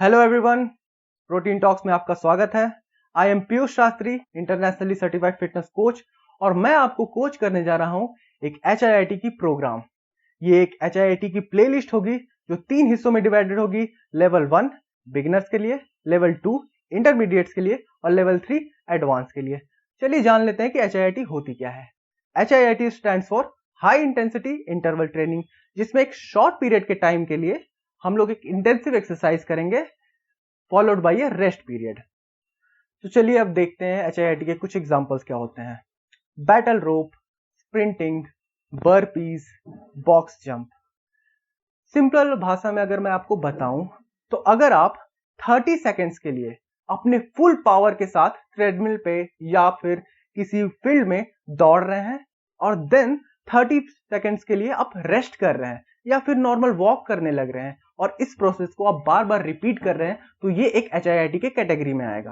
Hello everyone, protein talks में आपका स्वागत है। I am Piyush Shastri, internationally certified fitness coach, और मैं आपको कोच करने जा रहा हूं एक HIIT की प्रोग्राम। ये एक HIIT की प्लेलिस्ट होगी जो 3 हिस्सों में डिवाइडेड होगी। लेवल 1 बिगिनर्स के लिए, लेवल 2 इंटरमीडिएट्स के लिए और लेवल 3 एडवांस के लिए। चलिए जान लेते हैं कि HIIT होती क्या है। HIIT stands for high intensity interval training, जिसमें एक शॉर्ट पीरियड के टाइम के लिए हम लोग एक इंटेंसिव एक्सरसाइज करेंगे followed by A rest period. तो चलिए अब देखते हैं HIIT के कुछ एग्जांपल्स क्या होते हैं। Battle rope, sprinting, burpees, box jump. Simple भाषा में अगर मैं आपको बताऊं तो अगर आप 30 सेकेंड्स के लिए अपने फुल पावर के साथ ट्रेडमिल पे या फिर किसी फील्ड में दौड़ रहे हैं और देन 30 सेकेंड्स के लिए आप रेस्ट कर रहे हैं या फिर नॉर्मल वॉक करने लग रहे हैं और इस प्रोसेस को आप बार बार रिपीट कर रहे हैं, तो ये एक HIIT के कैटेगरी में आएगा।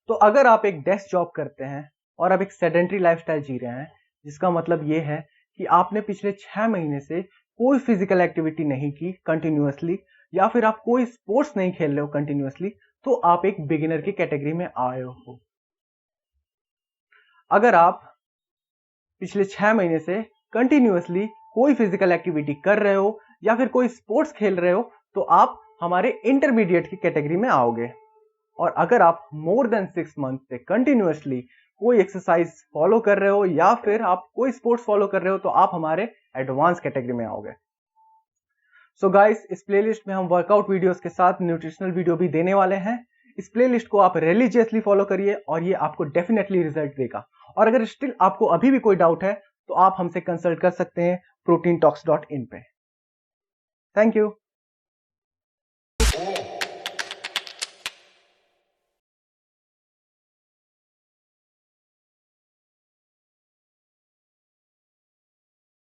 तो अगर आप एक डेस्क जॉब करते हैं और आप एक सेडेंट्री लाइफस्टाइल जी रहे हैं, जिसका मतलब ये है कि आपने पिछले 6 महीने से कोई फिजिकल एक्टिविटी नहीं की कंटिन्यूअसली, या फिर आप कोई स्पोर्ट्स नहीं खेल रहे हो कंटिन्यूअसली, तो आप एक बिगिनर की कैटेगरी में आए हो। अगर आप पिछले 6 महीने से कंटिन्यूअसली कोई फिजिकल एक्टिविटी कर रहे हो या फिर कोई स्पोर्ट्स खेल रहे हो, तो आप हमारे इंटरमीडिएट की कैटेगरी में आओगे। और अगर आप मोर देन 6 मंथ से कंटिन्यूअसली कोई एक्सरसाइज फॉलो कर रहे हो या फिर आप कोई स्पोर्ट्स फॉलो कर रहे हो, तो आप हमारे एडवांस कैटेगरी में आओगे। सो गाइस, इस प्लेलिस्ट में हम वर्कआउट वीडियोस के साथ न्यूट्रिशनल वीडियो भी देने वाले हैं। इस प्लेलिस्ट को आप रिलीजियसली फॉलो करिए और ये आपको डेफिनेटली रिजल्ट देगा। और अगर स्टिल आपको अभी भी कोई डाउट है तो आप हमसे कंसल्ट कर सकते हैं proteintalks.in पे। Thank you.